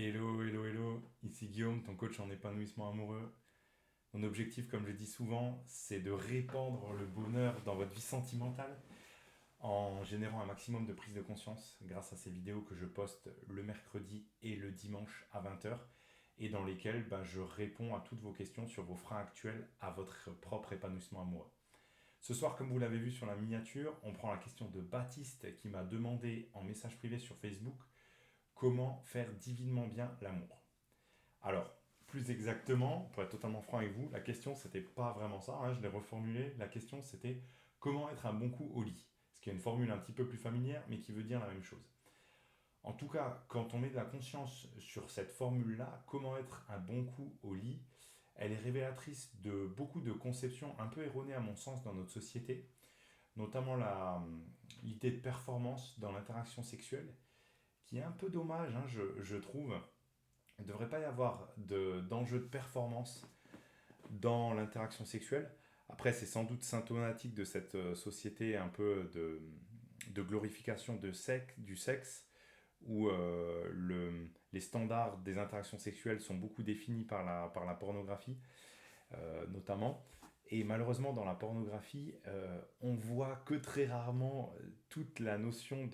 Hello, hello, hello, ici Guillaume, ton coach en épanouissement amoureux. Mon objectif, comme je dis souvent, c'est de répandre le bonheur dans votre vie sentimentale en générant un maximum de prise de conscience grâce à ces vidéos que je poste le mercredi et le dimanche à 20h et dans lesquelles je réponds à toutes vos questions sur vos freins actuels à votre propre épanouissement amoureux. Ce soir, comme vous l'avez vu sur la miniature, on prend la question de Baptiste qui m'a demandé en message privé sur Facebook comment faire divinement bien l'amour. Alors, plus exactement, pour être totalement franc avec vous, la question c'était pas vraiment ça, hein, je l'ai reformulé. La question c'était comment être un bon coup au lit. Ce qui est une formule un petit peu plus familière, mais qui veut dire la même chose. En tout cas, quand on met de la conscience sur cette formule-là, comment être un bon coup au lit, elle est révélatrice de beaucoup de conceptions un peu erronées à mon sens dans notre société, notamment l'idée de performance dans l'interaction sexuelle, qui est un peu dommage, hein, je trouve. Il ne devrait pas y avoir d'enjeu de performance dans l'interaction sexuelle. Après, c'est sans doute symptomatique de cette société un peu de glorification du sexe, où les standards des interactions sexuelles sont beaucoup définis par la pornographie, notamment. Et malheureusement, dans la pornographie, on voit que très rarement toute la notion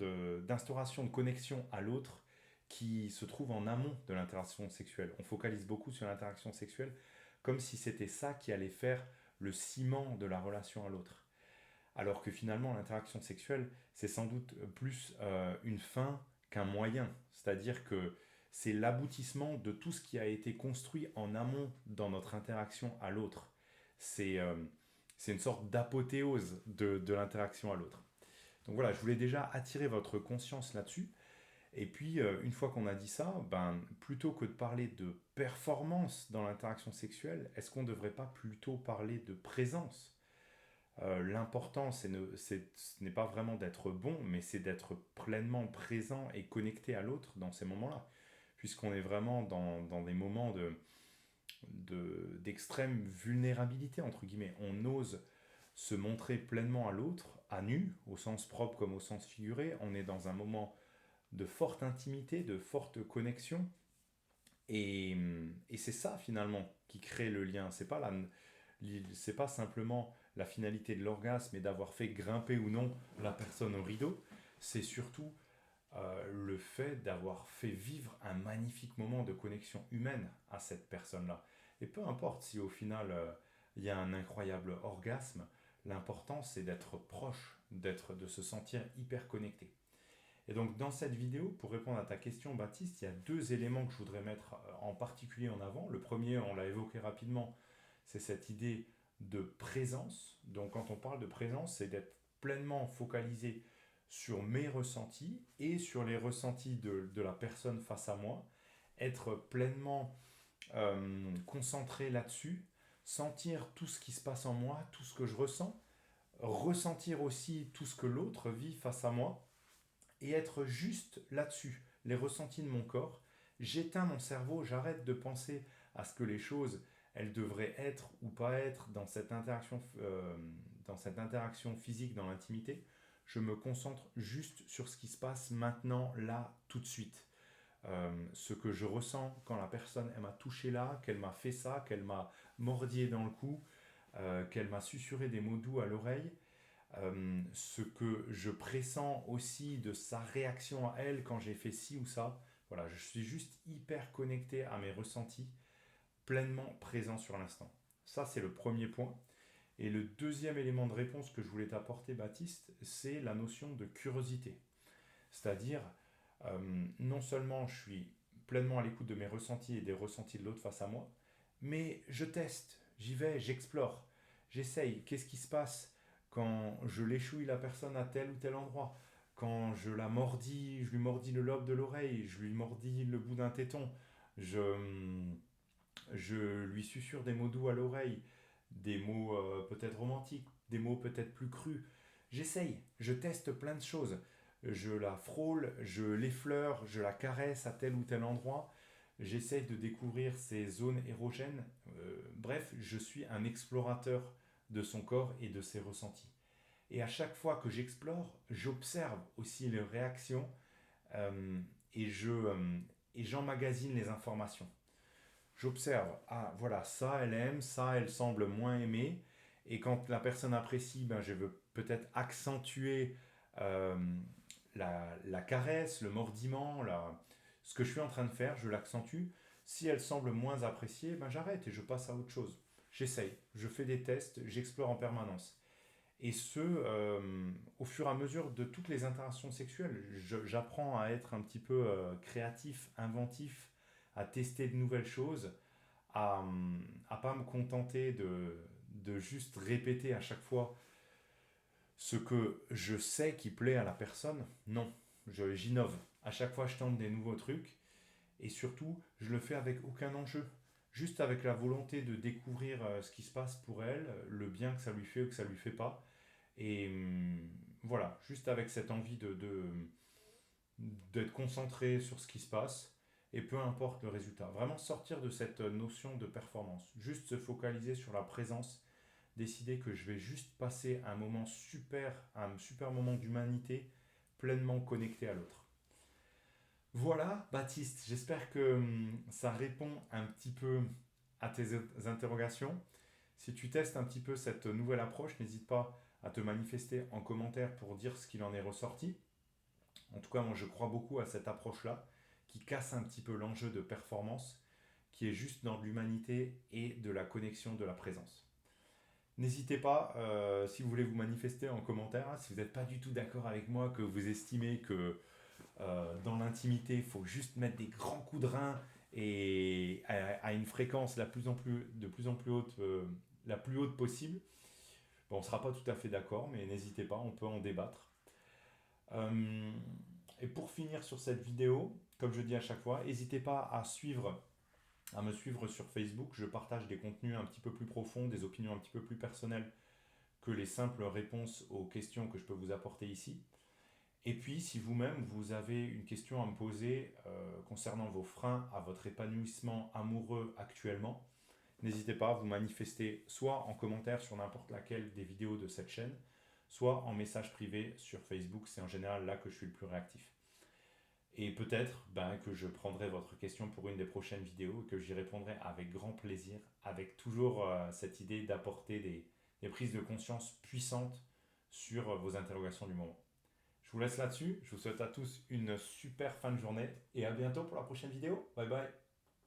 d'instauration de connexion à l'autre qui se trouve en amont de l'interaction sexuelle. On focalise beaucoup sur l'interaction sexuelle comme si c'était ça qui allait faire le ciment de la relation à l'autre. Alors que finalement, l'interaction sexuelle, c'est sans doute plus une fin qu'un moyen. C'est-à-dire que c'est l'aboutissement de tout ce qui a été construit en amont dans notre interaction à l'autre. C'est c'est une sorte d'apothéose de l'interaction à l'autre. Donc voilà, je voulais déjà attirer votre conscience là-dessus. Et puis, une fois qu'on a dit ça, plutôt que de parler de performance dans l'interaction sexuelle, est-ce qu'on ne devrait pas plutôt parler de présence? L'important, ce n'est pas vraiment d'être bon, mais c'est d'être pleinement présent et connecté à l'autre dans ces moments-là. Puisqu'on est vraiment dans des moments d'extrême vulnérabilité, entre guillemets. On ose se montrer pleinement à l'autre, à nu, au sens propre comme au sens figuré. On est dans un moment de forte intimité, de forte connexion. Et c'est ça finalement qui crée le lien. C'est pas simplement la finalité de l'orgasme et d'avoir fait grimper ou non la personne au rideau. C'est surtout le fait d'avoir fait vivre un magnifique moment de connexion humaine à cette personne-là. Et peu importe si au final il y a un incroyable orgasme, l'important c'est d'être proche, de se sentir hyper connecté. Et donc dans cette vidéo, pour répondre à ta question Baptiste, il y a deux éléments que je voudrais mettre en particulier en avant. Le premier, on l'a évoqué rapidement, c'est cette idée de présence. Donc quand on parle de présence, c'est d'être pleinement focalisé sur mes ressentis et sur les ressentis de la personne face à moi, être pleinement concentré là-dessus, sentir tout ce qui se passe en moi, tout ce que je ressens, ressentir aussi tout ce que l'autre vit face à moi et être juste là-dessus, les ressentis de mon corps. J'éteins mon cerveau, j'arrête de penser à ce que les choses, elles devraient être ou pas être dans cette interaction physique, dans l'intimité. Je me concentre juste sur ce qui se passe maintenant, là, tout de suite. Ce que je ressens quand la personne elle m'a touché là, qu'elle m'a fait ça, qu'elle m'a mordillé dans le cou, qu'elle m'a susurré des mots doux à l'oreille, ce que je pressens aussi de sa réaction à elle quand j'ai fait ci ou ça. Voilà, je suis juste hyper connecté à mes ressentis, pleinement présent sur l'instant. Ça, c'est le premier point. Et le deuxième élément de réponse que je voulais t'apporter, Baptiste, c'est la notion de curiosité. C'est-à-dire, non seulement je suis pleinement à l'écoute de mes ressentis et des ressentis de l'autre face à moi, mais je teste, j'y vais, j'explore, j'essaye. Qu'est-ce qui se passe quand je l'échouille la personne à tel ou tel endroit? Quand je la mordis, je lui mordis le lobe de l'oreille, je lui mordis le bout d'un téton, je, je lui susurre des mots doux à l'oreille, des mots peut-être romantiques, des mots peut-être plus crus. J'essaye, je teste plein de choses. Je la frôle, je l'effleure, je la caresse à tel ou tel endroit. J'essaye de découvrir ses zones érogènes. Bref, je suis un explorateur de son corps et de ses ressentis. Et à chaque fois que j'explore, j'observe aussi les réactions euh, et, je, euh, et j'emmagasine les informations. J'observe, ah voilà, ça elle aime, ça elle semble moins aimer. Et quand la personne apprécie, ben, je veux peut-être accentuer euh, la caresse, le mordiment, ce que je suis en train de faire, je l'accentue. Si elle semble moins appréciée, ben, j'arrête et je passe à autre chose. J'essaye, je fais des tests, j'explore en permanence. Et au fur et à mesure de toutes les interactions sexuelles, j'apprends à être un petit peu créatif, inventif, à tester de nouvelles choses, à pas me contenter de juste répéter à chaque fois ce que je sais qui plaît à la personne. Non, j'innove. À chaque fois, je tente des nouveaux trucs et surtout, je le fais avec aucun enjeu. Juste avec la volonté de découvrir ce qui se passe pour elle, le bien que ça lui fait ou que ça lui fait pas. Et voilà, juste avec cette envie d'être concentré sur ce qui se passe et peu importe le résultat. Vraiment sortir de cette notion de performance. Juste se focaliser sur la présence, décider que je vais juste passer un super moment d'humanité pleinement connecté à l'autre. Voilà, Baptiste, j'espère que ça répond un petit peu à tes interrogations. Si tu testes un petit peu cette nouvelle approche, n'hésite pas à te manifester en commentaire pour dire ce qu'il en est ressorti. En tout cas, moi je crois beaucoup à cette approche-là, qui casse un petit peu l'enjeu de performance, qui est juste dans de l'humanité et de la connexion de la présence. N'hésitez pas, si vous voulez vous manifester en commentaire, si vous n'êtes pas du tout d'accord avec moi, que vous estimez que dans l'intimité, il faut juste mettre des grands coups de rein et à une fréquence de plus en plus haute, la plus haute possible. Bon, on ne sera pas tout à fait d'accord, mais n'hésitez pas, on peut en débattre. Euh, et pour finir sur cette vidéo, comme je dis à chaque fois, n'hésitez pas à me suivre sur Facebook. Je partage des contenus un petit peu plus profonds, des opinions un petit peu plus personnelles que les simples réponses aux questions que je peux vous apporter ici. Et puis, si vous-même, vous avez une question à me poser concernant vos freins à votre épanouissement amoureux actuellement, n'hésitez pas à vous manifester soit en commentaire sur n'importe laquelle des vidéos de cette chaîne, soit en message privé sur Facebook. C'est en général là que je suis le plus réactif. Et peut-être que je prendrai votre question pour une des prochaines vidéos et que j'y répondrai avec grand plaisir, avec toujours cette idée d'apporter des prises de conscience puissantes sur vos interrogations du moment. Je vous laisse là-dessus, je vous souhaite à tous une super fin de journée et à bientôt pour la prochaine vidéo. Bye bye.